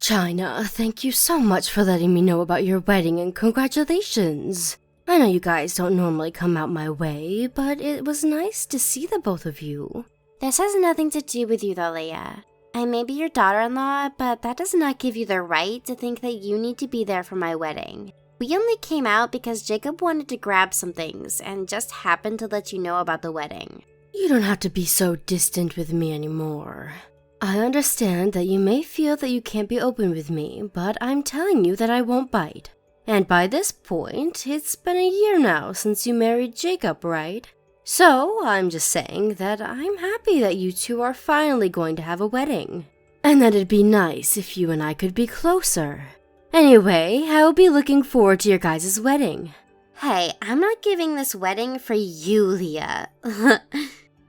China, thank you so much for letting me know about your wedding and congratulations. I know you guys don't normally come out my way, but it was nice to see the both of you. This has nothing to do with you though, Leia. I may be your daughter-in-law, but that does not give you the right to think that you need to be there for my wedding. We only came out because Jacob wanted to grab some things and just happened to let you know about the wedding. You don't have to be so distant with me anymore. I understand that you may feel that you can't be open with me, but I'm telling you that I won't bite. And by this point, it's been a year now since you married Jacob, right? So, I'm just saying that I'm happy that you two are finally going to have a wedding. And that it'd be nice if you and I could be closer. Anyway, I'll be looking forward to your guys' wedding. Hey, I'm not giving this wedding for you, Leah.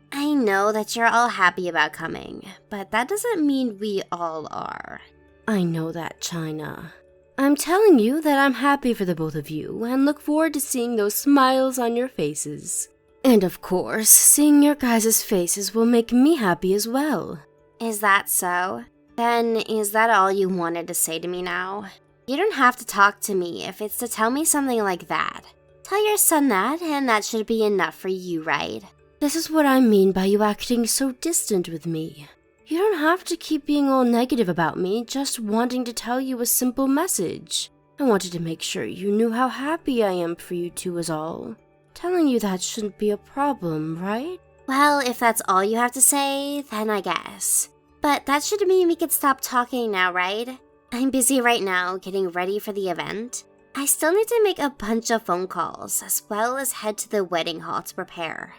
I know that you're all happy about coming, but that doesn't mean we all are. I know that, China. I'm telling you that I'm happy for the both of you and look forward to seeing those smiles on your faces. And of course, seeing your guys' faces will make me happy as well. Is that so? Then is that all you wanted to say to me now? You don't have to talk to me if it's to tell me something like that. Tell your son that, and that should be enough for you, right? This is what I mean by you acting so distant with me. You don't have to keep being all negative about me, just wanting to tell you a simple message. I wanted to make sure you knew how happy I am for you two is all. Telling you that shouldn't be a problem, right? Well, if that's all you have to say, then I guess. But that should mean we could stop talking now, right? I'm busy right now getting ready for the event. I still need to make a bunch of phone calls, as well as head to the wedding hall to prepare.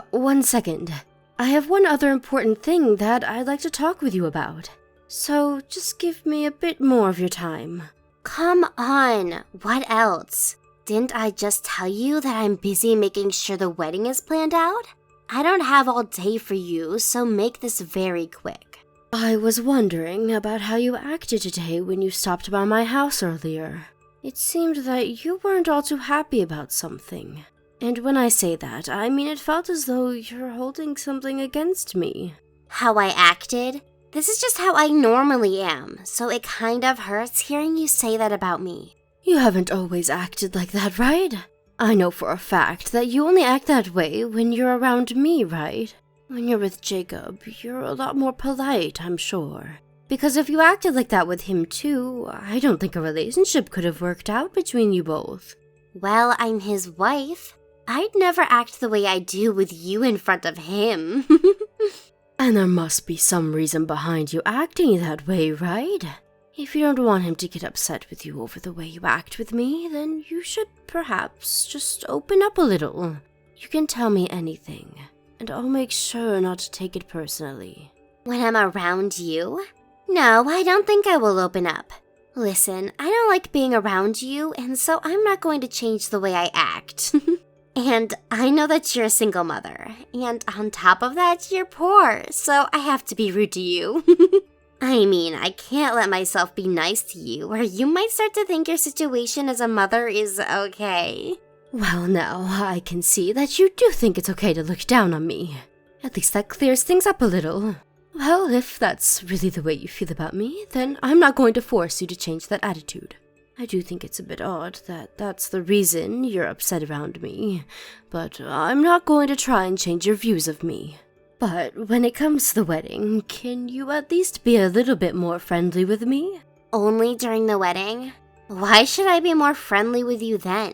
1 second. I have one other important thing that I'd like to talk with you about. So just give me a bit more of your time. Come on, what else? Didn't I just tell you that I'm busy making sure the wedding is planned out? I don't have all day for you, so make this very quick. I was wondering about how you acted today when you stopped by my house earlier. It seemed that you weren't all too happy about something. And when I say that, I mean it felt as though you're holding something against me. How I acted? This is just how I normally am, so it kind of hurts hearing you say that about me. You haven't always acted like that, right? I know for a fact that you only act that way when you're around me, right? When you're with Jacob, you're a lot more polite, I'm sure. Because if you acted like that with him too, I don't think a relationship could have worked out between you both. Well, I'm his wife. I'd never act the way I do with you in front of him. And there must be some reason behind you acting that way, right? If you don't want him to get upset with you over the way you act with me, then you should perhaps just open up a little. You can tell me anything, and I'll make sure not to take it personally. When I'm around you? No, I don't think I will open up. Listen, I don't like being around you, and so I'm not going to change the way I act. And I know that you're a single mother, and on top of that, you're poor, so I have to be rude to you. I mean, I can't let myself be nice to you, or you might start to think your situation as a mother is okay. Well, now, I can see that you do think it's okay to look down on me. At least that clears things up a little. Well, if that's really the way you feel about me, then I'm not going to force you to change that attitude. I do think it's a bit odd that that's the reason you're upset around me, but I'm not going to try and change your views of me. But when it comes to the wedding, can you at least be a little bit more friendly with me? Only during the wedding? Why should I be more friendly with you then?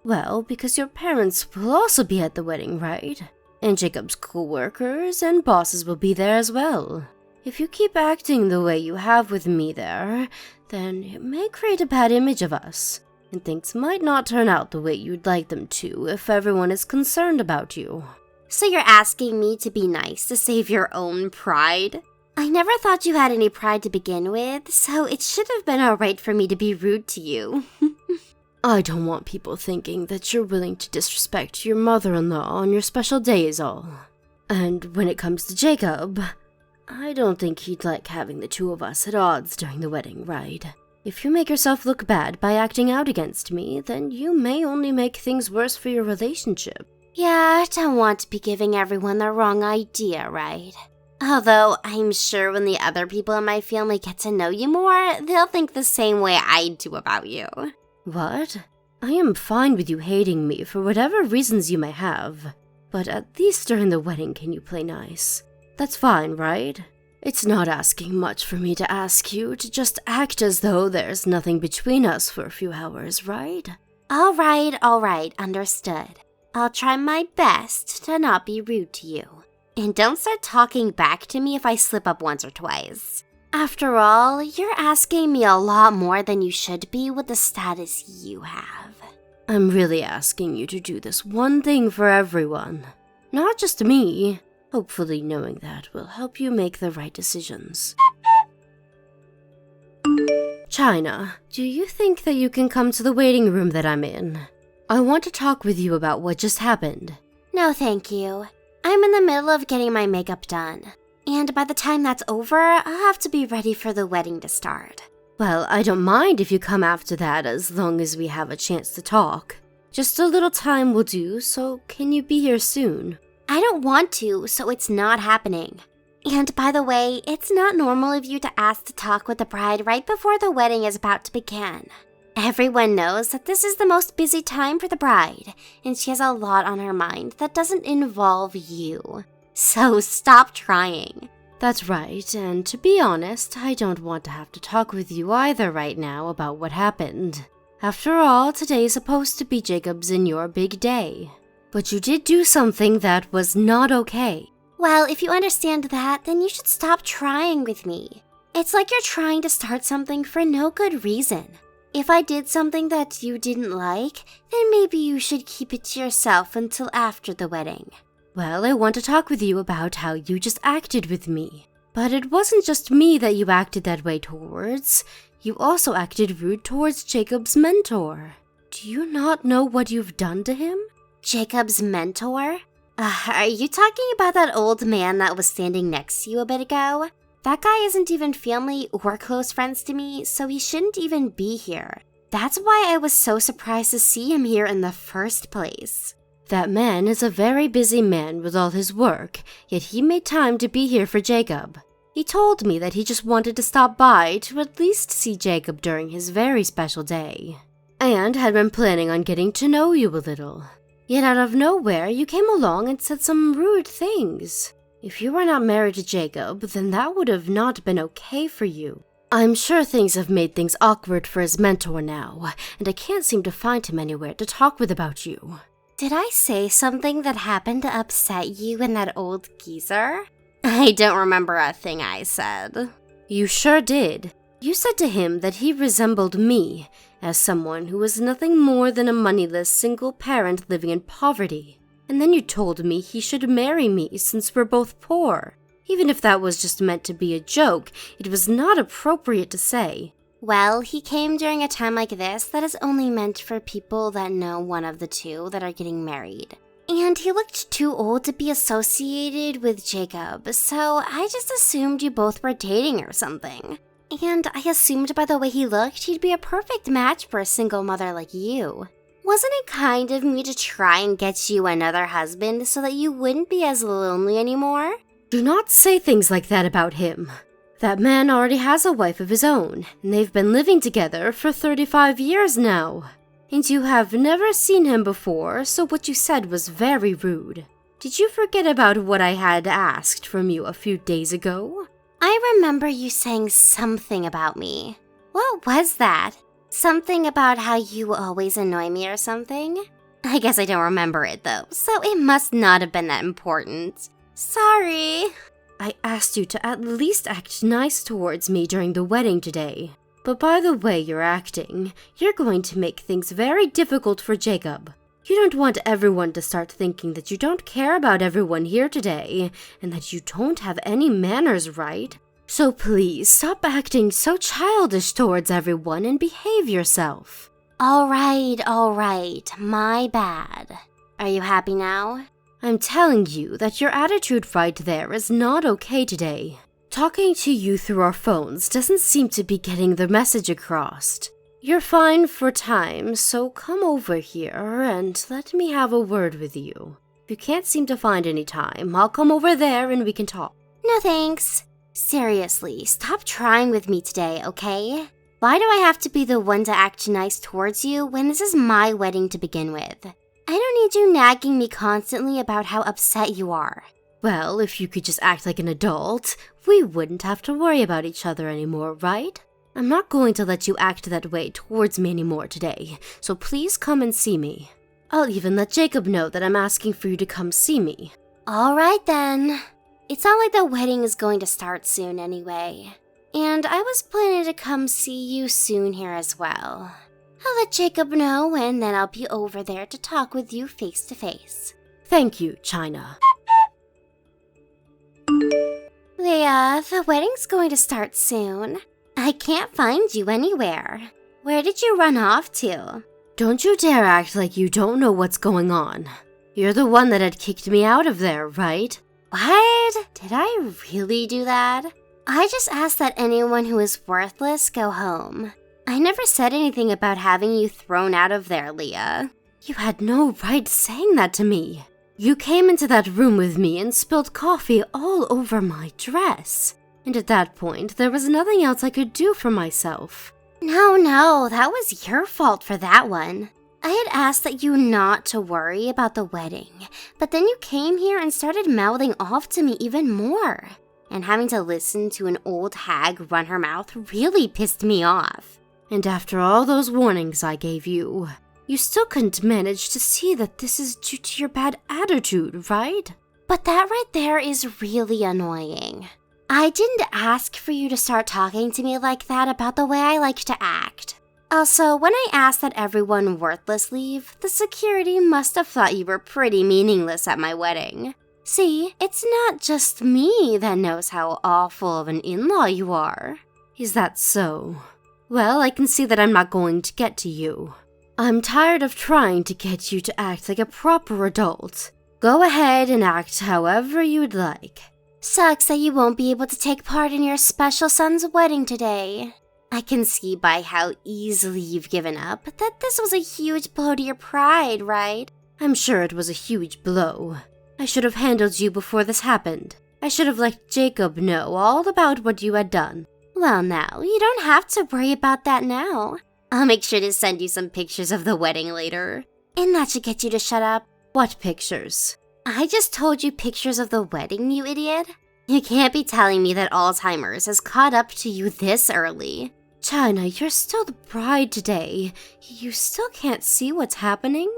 Well, because your parents will also be at the wedding, right? And Jacob's co-workers and bosses will be there as well. If you keep acting the way you have with me there, then it may create a bad image of us, and things might not turn out the way you'd like them to if everyone is concerned about you. So you're asking me to be nice to save your own pride? I never thought you had any pride to begin with, so it should have been alright for me to be rude to you. I don't want people thinking that you're willing to disrespect your mother-in-law on your special day is all. And when it comes to Jacob, I don't think he'd like having the two of us at odds during the wedding, right? If you make yourself look bad by acting out against me, then you may only make things worse for your relationship. Yeah, I don't want to be giving everyone the wrong idea, right? Although I'm sure when the other people in my family get to know you more, they'll think the same way I do about you. What? I am fine with you hating me for whatever reasons you may have, but at least during the wedding can you play nice? That's fine, right? It's not asking much for me to ask you to just act as though there's nothing between us for a few hours, right? All right, understood. I'll try my best to not be rude to you. And don't start talking back to me if I slip up once or twice. After all, you're asking me a lot more than you should be with the status you have. I'm really asking you to do this one thing for everyone. Not just me. Hopefully knowing that will help you make the right decisions. China, do you think that you can come to the waiting room that I'm in? I want to talk with you about what just happened. No, thank you. I'm in the middle of getting my makeup done. And by the time that's over, I'll have to be ready for the wedding to start. Well, I don't mind if you come after that as long as we have a chance to talk. Just a little time will do, so can you be here soon? I don't want to, so it's not happening. And by the way, it's not normal of you to ask to talk with the bride right before the wedding is about to begin. Everyone knows that this is the most busy time for the bride, and she has a lot on her mind that doesn't involve you. So stop trying. That's right, and to be honest, I don't want to have to talk with you either right now about what happened. After all, today is supposed to be Jacob's and your big day. But you did do something that was not okay. Well, if you understand that, then you should stop trying with me. It's like you're trying to start something for no good reason. If I did something that you didn't like, then maybe you should keep it to yourself until after the wedding. Well, I want to talk with you about how you just acted with me. But it wasn't just me that you acted that way towards. You also acted rude towards Jacob's mentor. Do you not know what you've done to him? Jacob's mentor? Are you talking about that old man that was standing next to you a bit ago? That guy isn't even family or close friends to me, so he shouldn't even be here. That's why I was so surprised to see him here in the first place. That man is a very busy man with all his work, yet he made time to be here for Jacob. He told me that he just wanted to stop by to at least see Jacob during his very special day, and had been planning on getting to know you a little. Yet out of nowhere, you came along and said some rude things. If you were not married to Jacob, then that would have not been okay for you. I'm sure things have made things awkward for his mentor now, and I can't seem to find him anywhere to talk with about you. Did I say something that happened to upset you and that old geezer? I don't remember a thing I said. You sure did. You said to him that he resembled me, as someone who was nothing more than a moneyless single parent living in poverty. And then you told me he should marry me since we're both poor. Even if that was just meant to be a joke, it was not appropriate to say. Well, he came during a time like this that is only meant for people that know one of the two that are getting married. And he looked too old to be associated with Jacob, so I just assumed you both were dating or something. And I assumed by the way he looked, he'd be a perfect match for a single mother like you. Wasn't it kind of me to try and get you another husband so that you wouldn't be as lonely anymore? Do not say things like that about him. That man already has a wife of his own, and they've been living together for 35 years now. And you have never seen him before, so what you said was very rude. Did you forget about what I had asked from you a few days ago? I remember you saying something about me. What was that? Something about how you always annoy me or something? I guess I don't remember it though, so it must not have been that important. Sorry. I asked you to at least act nice towards me during the wedding today. But by the way you're acting, you're going to make things very difficult for Jacob. You don't want everyone to start thinking that you don't care about everyone here today, and that you don't have any manners, right? So please, stop acting so childish towards everyone and behave yourself. All right, my bad. Are you happy now? I'm telling you that your attitude right there is not okay today. Talking to you through our phones doesn't seem to be getting the message across. You're fine for time, so come over here and let me have a word with you. If you can't seem to find any time, I'll come over there and we can talk. No thanks. Seriously, stop trying with me today, okay? Why do I have to be the one to act nice towards you when this is my wedding to begin with? I don't need you nagging me constantly about how upset you are. Well, if you could just act like an adult, we wouldn't have to worry about each other anymore, right? I'm not going to let you act that way towards me anymore today, so please come and see me. I'll even let Jacob know that I'm asking for you to come see me. Alright then. It's not like the wedding is going to start soon anyway. And I was planning to come see you soon here as well. I'll let Jacob know and then I'll be over there to talk with you face to face. Thank you, China. Leah, the wedding's going to start soon. I can't find you anywhere. Where did you run off to? Don't you dare act like you don't know what's going on. You're the one that had kicked me out of there, right? What? Did I really do that? I just asked that anyone who is worthless go home. I never said anything about having you thrown out of there, Leah. You had no right saying that to me. You came into that room with me and spilled coffee all over my dress. And at that point, there was nothing else I could do for myself. No, that was your fault for that one. I had asked that you not to worry about the wedding, but then you came here and started mouthing off to me even more. And having to listen to an old hag run her mouth really pissed me off. And after all those warnings I gave you, you still couldn't manage to see that this is due to your bad attitude, right? But that right there is really annoying. I didn't ask for you to start talking to me like that about the way I like to act. Also, when I asked that everyone worthless leave, the security must have thought you were pretty meaningless at my wedding. See, it's not just me that knows how awful of an in-law you are. Is that so? Well, I can see that I'm not going to get to you. I'm tired of trying to get you to act like a proper adult. Go ahead and act however you'd like. Sucks that you won't be able to take part in your special son's wedding today. I can see by how easily you've given up that this was a huge blow to your pride, right? I'm sure it was a huge blow. I should have handled you before this happened. I should have let Jacob know all about what you had done. Well now, you don't have to worry about that now. I'll make sure to send you some pictures of the wedding later. And that should get you to shut up. What pictures? I just told you pictures of the wedding, you idiot. You can't be telling me that Alzheimer's has caught up to you this early. China, you're still the bride today. You still can't see what's happening?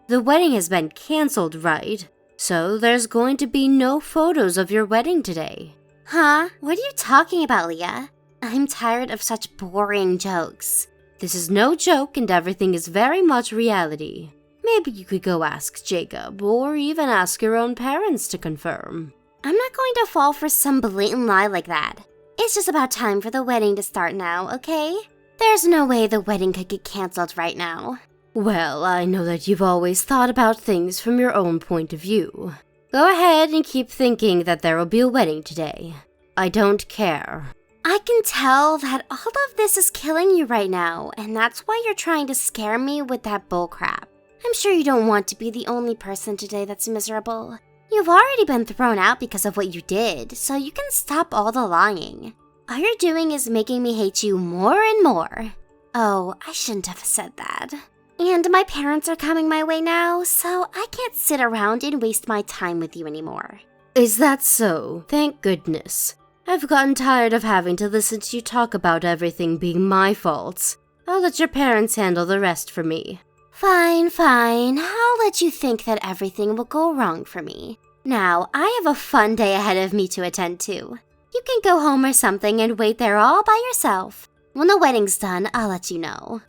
The wedding has been canceled, right? So there's going to be no photos of your wedding today. Huh? What are you talking about, Leah? I'm tired of such boring jokes. This is no joke and everything is very much reality. Maybe you could go ask Jacob, or even ask your own parents to confirm. I'm not going to fall for some blatant lie like that. It's just about time for the wedding to start now, okay? There's no way the wedding could get canceled right now. Well, I know that you've always thought about things from your own point of view. Go ahead and keep thinking that there will be a wedding today. I don't care. I can tell that all of this is killing you right now, and that's why you're trying to scare me with that bullcrap. I'm sure you don't want to be the only person today that's miserable. You've already been thrown out because of what you did, so you can stop all the lying. All you're doing is making me hate you more and more. Oh, I shouldn't have said that. And my parents are coming my way now, so I can't sit around and waste my time with you anymore. Is that so? Thank goodness. I've gotten tired of having to listen to you talk about everything being my fault. I'll let your parents handle the rest for me. Fine. I'll let you think that everything will go wrong for me. Now, I have a fun day ahead of me to attend to. You can go home or something and wait there all by yourself. When the wedding's done, I'll let you know.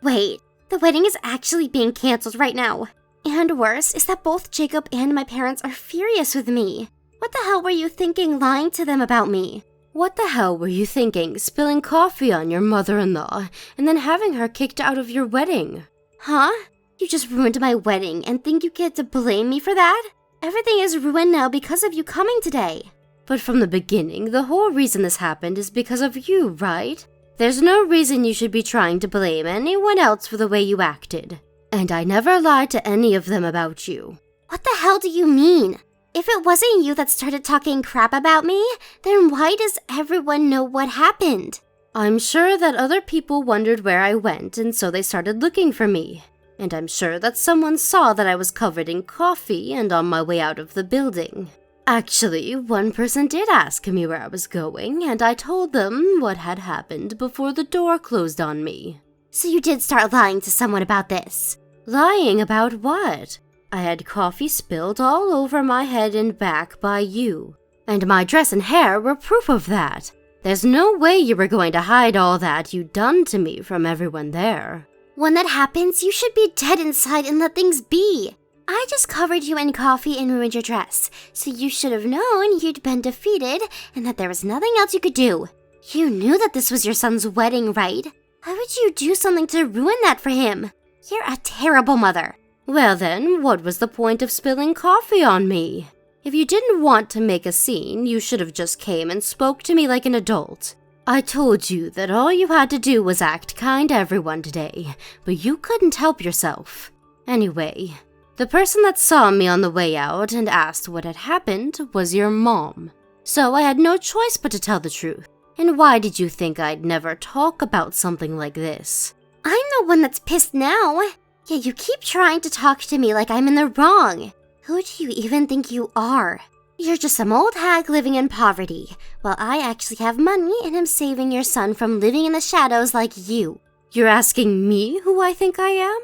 Wait, the wedding is actually being canceled right now. And worse is that both Jacob and my parents are furious with me. What the hell were you thinking lying to them about me? What the hell were you thinking, spilling coffee on your mother-in-law and then having her kicked out of your wedding? Huh? You just ruined my wedding and think you get to blame me for that? Everything is ruined now because of you coming today. But from the beginning, the whole reason this happened is because of you, right? There's no reason you should be trying to blame anyone else for the way you acted. And I never lied to any of them about you. What the hell do you mean? If it wasn't you that started talking crap about me, then why does everyone know what happened? I'm sure that other people wondered where I went, and so they started looking for me. And I'm sure that someone saw that I was covered in coffee and on my way out of the building. Actually, one person did ask me where I was going, and I told them what had happened before the door closed on me. So you did start lying to someone about this? Lying about what? I had coffee spilled all over my head and back by you, and my dress and hair were proof of that. There's no way you were going to hide all that you'd done to me from everyone there. When that happens, you should be dead inside and let things be. I just covered you in coffee and ruined your dress, so you should have known you'd been defeated and that there was nothing else you could do. You knew that this was your son's wedding, right? Why would you do something to ruin that for him? You're a terrible mother. Well then, what was the point of spilling coffee on me? If you didn't want to make a scene, you should have just came and spoke to me like an adult. I told you that all you had to do was act kind to everyone today, but you couldn't help yourself. Anyway, the person that saw me on the way out and asked what had happened was your mom. So I had no choice but to tell the truth. And why did you think I'd never talk about something like this? I'm the one that's pissed now. Yet you keep trying to talk to me like I'm in the wrong. Who do you even think you are? You're just some old hag living in poverty, while I actually have money and am saving your son from living in the shadows like you. You're asking me who I think I am?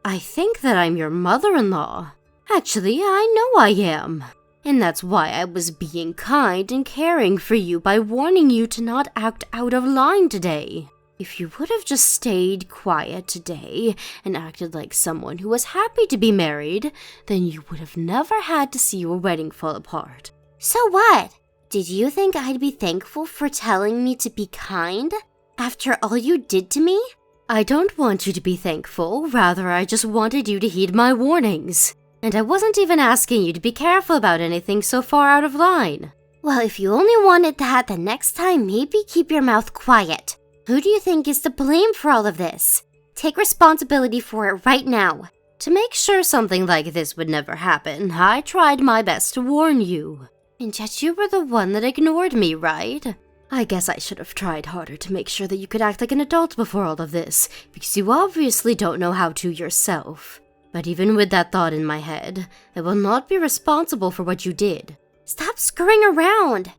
I think that I'm your mother-in-law. Actually, I know I am. And that's why I was being kind and caring for you by warning you to not act out of line today. If you would have just stayed quiet today and acted like someone who was happy to be married, then you would have never had to see your wedding fall apart. So what? Did you think I'd be thankful for telling me to be kind? After all you did to me? I don't want you to be thankful, rather I just wanted you to heed my warnings. And I wasn't even asking you to be careful about anything so far out of line. Well, if you only wanted that, then next time maybe keep your mouth quiet. Who do you think is to blame for all of this? Take responsibility for it right now. To make sure something like this would never happen, I tried my best to warn you. And yet you were the one that ignored me, right? I guess I should have tried harder to make sure that you could act like an adult before all of this, because you obviously don't know how to yourself. But even with that thought in my head, I will not be responsible for what you did. Stop screwing around.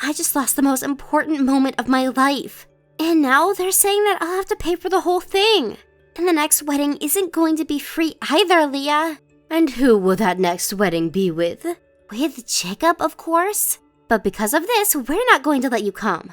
I just lost the most important moment of my life. And now they're saying that I'll have to pay for the whole thing. And the next wedding isn't going to be free either, Leah. And who will that next wedding be with? With Jacob, of course. But because of this, we're not going to let you come.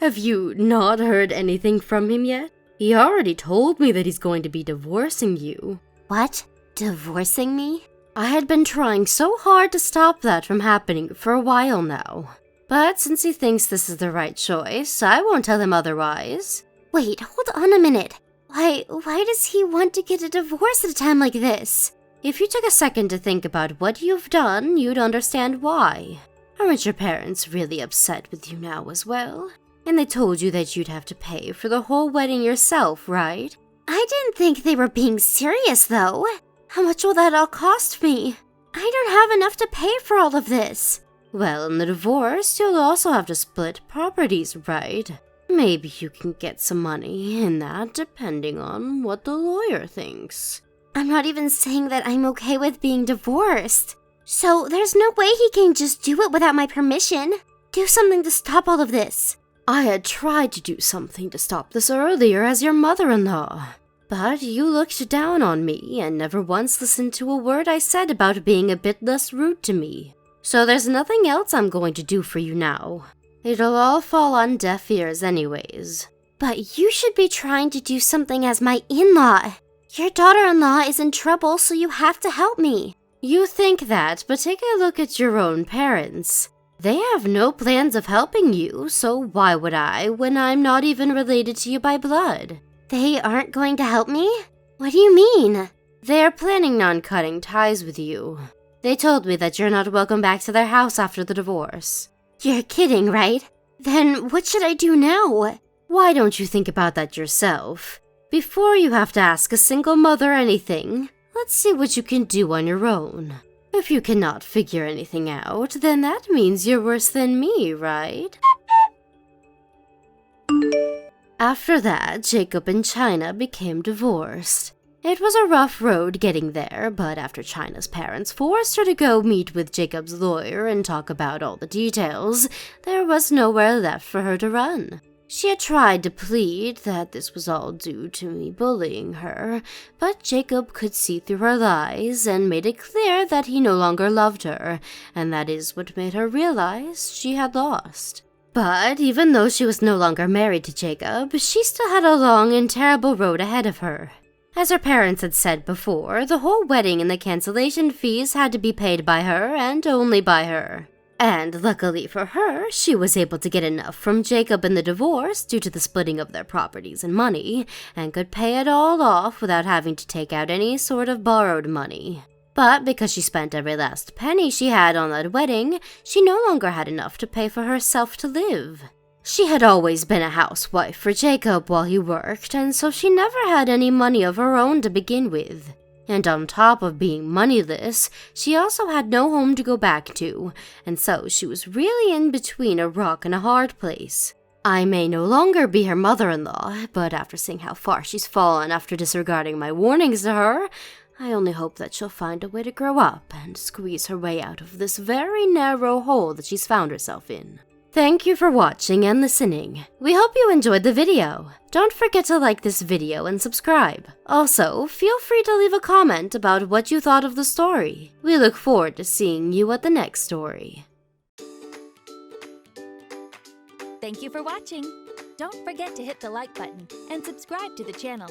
Have you not heard anything from him yet? He already told me that he's going to be divorcing you. What? Divorcing me? I had been trying so hard to stop that from happening for a while now. But since he thinks this is the right choice, I won't tell him otherwise. Wait, hold on a minute. Why does he want to get a divorce at a time like this? If you took a second to think about what you've done, you'd understand why. Aren't your parents really upset with you now as well? And they told you that you'd have to pay for the whole wedding yourself, right? I didn't think they were being serious, though. How much will that all cost me? I don't have enough to pay for all of this. Well, in the divorce, you'll also have to split properties, right? Maybe you can get some money in that, depending on what the lawyer thinks. I'm not even saying that I'm okay with being divorced. So there's no way he can just do it without my permission. Do something to stop all of this. I had tried to do something to stop this earlier as your mother-in-law. But you looked down on me and never once listened to a word I said about being a bit less rude to me. So there's nothing else I'm going to do for you now. It'll all fall on deaf ears anyways. But you should be trying to do something as my in-law. Your daughter-in-law is in trouble, so you have to help me. You think that, but take a look at your own parents. They have no plans of helping you, so why would I when I'm not even related to you by blood? They aren't going to help me? What do you mean? They're planning on cutting ties with you. They told me that you're not welcome back to their house after the divorce. You're kidding, right? Then what should I do now? Why don't you think about that yourself? Before you have to ask a single mother anything, let's see what you can do on your own. If you cannot figure anything out, then that means you're worse than me, right? After that, Jacob and China became divorced. It was a rough road getting there, but after China's parents forced her to go meet with Jacob's lawyer and talk about all the details, there was nowhere left for her to run. She had tried to plead that this was all due to me bullying her, but Jacob could see through her lies and made it clear that he no longer loved her, and that is what made her realize she had lost. But even though she was no longer married to Jacob, she still had a long and terrible road ahead of her. As her parents had said before, the whole wedding and the cancellation fees had to be paid by her and only by her. And luckily for her, she was able to get enough from Jacob in the divorce due to the splitting of their properties and money, and could pay it all off without having to take out any sort of borrowed money. But because she spent every last penny she had on that wedding, she no longer had enough to pay for herself to live. She had always been a housewife for Jacob while he worked, and so she never had any money of her own to begin with. And on top of being moneyless, she also had no home to go back to, and so she was really in between a rock and a hard place. I may no longer be her mother-in-law, but after seeing how far she's fallen after disregarding my warnings to her, I only hope that she'll find a way to grow up and squeeze her way out of this very narrow hole that she's found herself in. Thank you for watching and listening. We hope you enjoyed the video. Don't forget to like this video and subscribe. Also, feel free to leave a comment about what you thought of the story. We look forward to seeing you at the next story. Thank you for watching. Don't forget to hit the like button and subscribe to the channel.